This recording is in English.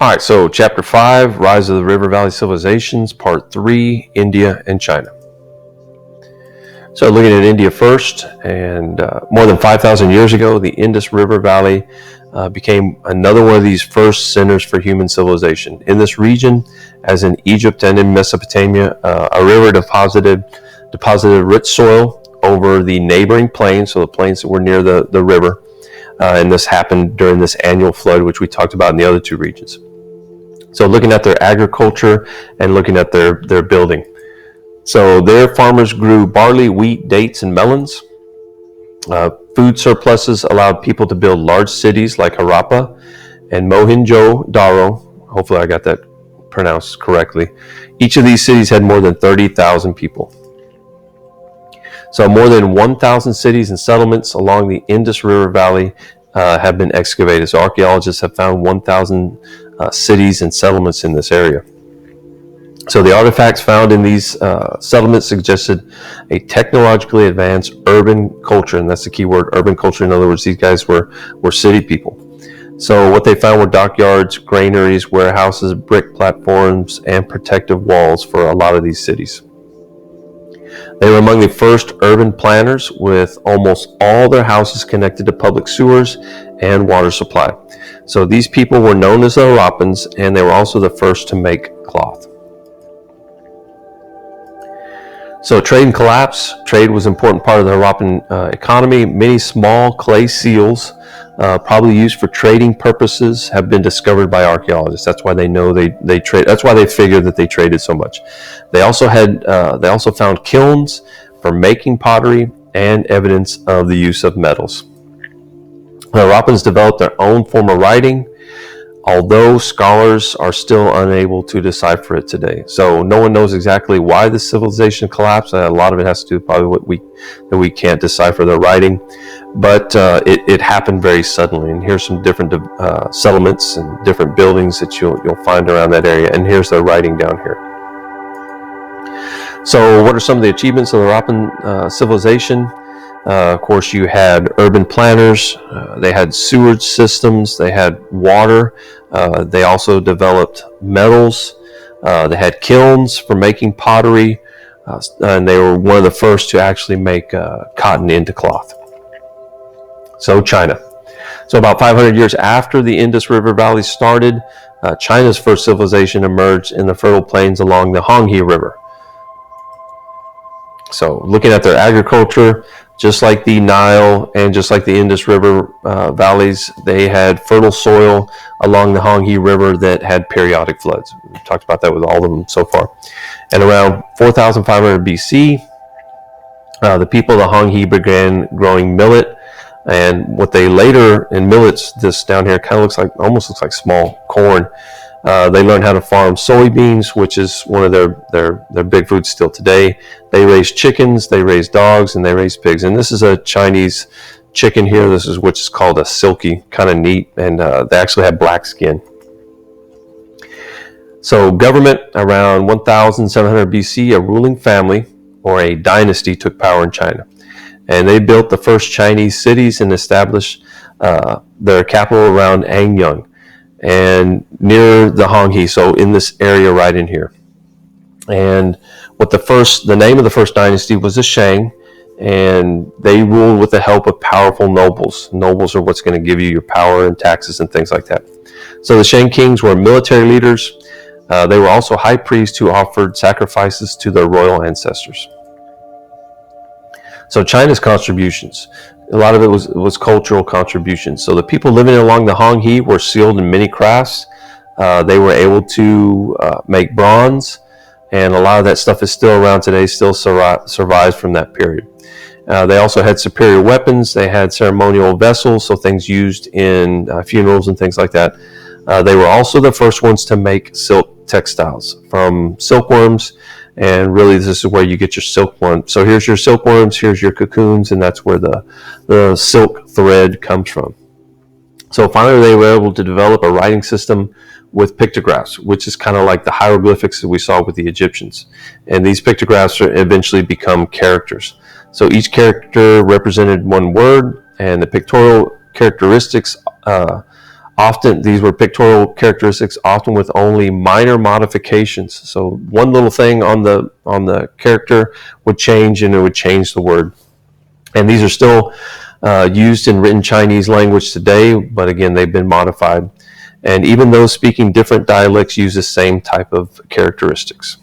All right, so Chapter 5, Rise of the River Valley Civilizations, Part 3, India and China. So looking at India first, and more than 5,000 years ago, the Indus River Valley became another one of these first centers for human civilization. In this region, as in Egypt and in Mesopotamia, a river deposited rich soil over the neighboring plains, so the plains that were near the river, and this happened during this annual flood, which we talked about in the other two regions. So looking at their agriculture and looking at their building. So their farmers grew barley, wheat, dates, and melons. Food surpluses allowed people to build large cities like Harappa and Mohenjo-daro. Hopefully I got that pronounced correctly. Each of these cities had more than 30,000 people. So more than 1,000 cities and settlements along the Indus River Valley have been excavated. So archaeologists have found 1,000 cities and settlements in this area. So the artifacts found in these settlements suggested a technologically advanced urban culture, and that's the key word, urban culture. In other words, these guys were city people. So what they found were dockyards, granaries, warehouses, brick platforms, and protective walls for a lot of these cities. They were among the first urban planners, with almost all their houses connected to public sewers and water supply. So these people were known as the Harappans, and they were also the first to make cloth. So trade and collapse. Trade was an important part of the Harappan economy. Many small clay seals, probably used for trading purposes, have been discovered by archaeologists. That's why they know they trade. That's why they figured that they traded so much. They also found kilns for making pottery and evidence of the use of metals. The Harappans developed their own form of writing, although scholars are still unable to decipher it today. So no one knows exactly why the civilization collapsed. A lot of it has to do with probably that we can't decipher the writing, but it happened very suddenly. And here's some different settlements and different buildings that you'll find around that area. And here's the writing down here. So what are some of the achievements of the Harappan civilization? Of course, you had urban planners, they had sewage systems, they had water, they also developed metals, they had kilns for making pottery, and they were one of the first to actually make cotton into cloth. So China. So about 500 years after the Indus River Valley started, China's first civilization emerged in the fertile plains along the Honghe River. So looking at their agriculture, just like the Nile and just like the Indus River valleys, they had fertile soil along the Honghe River that had periodic floods. We've talked about that with all of them so far. And around 4,500 BC, the people of the Honghe began growing millet, and what they later, in millets, this down here kind of almost looks like small corn. They learned how to farm soybeans, which is one of their big foods still today. They raise chickens, they raise dogs, and they raise pigs. And this is a Chinese chicken here. This is which is called a silkie, kind of neat, and they actually have black skin. So government, around 1700 BC, a ruling family or a dynasty took power in China. And they built the first Chinese cities and established their capital around Anyang and near the Honghe, so in this area right in here. And the name of the first dynasty was the Shang, and they ruled with the help of powerful nobles. Nobles are what's going to give you your power and taxes and things like that. So the Shang kings were military leaders. They were also high priests who offered sacrifices to their royal ancestors. So China's contributions, a lot of it was cultural contributions. So the people living along the Honghe were skilled in many crafts. They were able to make bronze, and a lot of that stuff is still around today, still survives from that period. They also had superior weapons. They had ceremonial vessels, so things used in funerals and things like that. They were also the first ones to make silk textiles from silkworms, and really this is where you get your silkworm. So here's your silkworms, here's your cocoons, and that's where the silk thread comes from. So finally they were able to develop a writing system with pictographs, which is kind of like the hieroglyphics that we saw with the Egyptians. And these pictographs eventually become characters. So each character represented one word, and the pictorial characteristics Often, these were pictorial characteristics, often with only minor modifications. So one little thing on the character would change, and it would change the word. And these are still used in written Chinese language today, but again, they've been modified. And even those speaking different dialects use the same type of characteristics.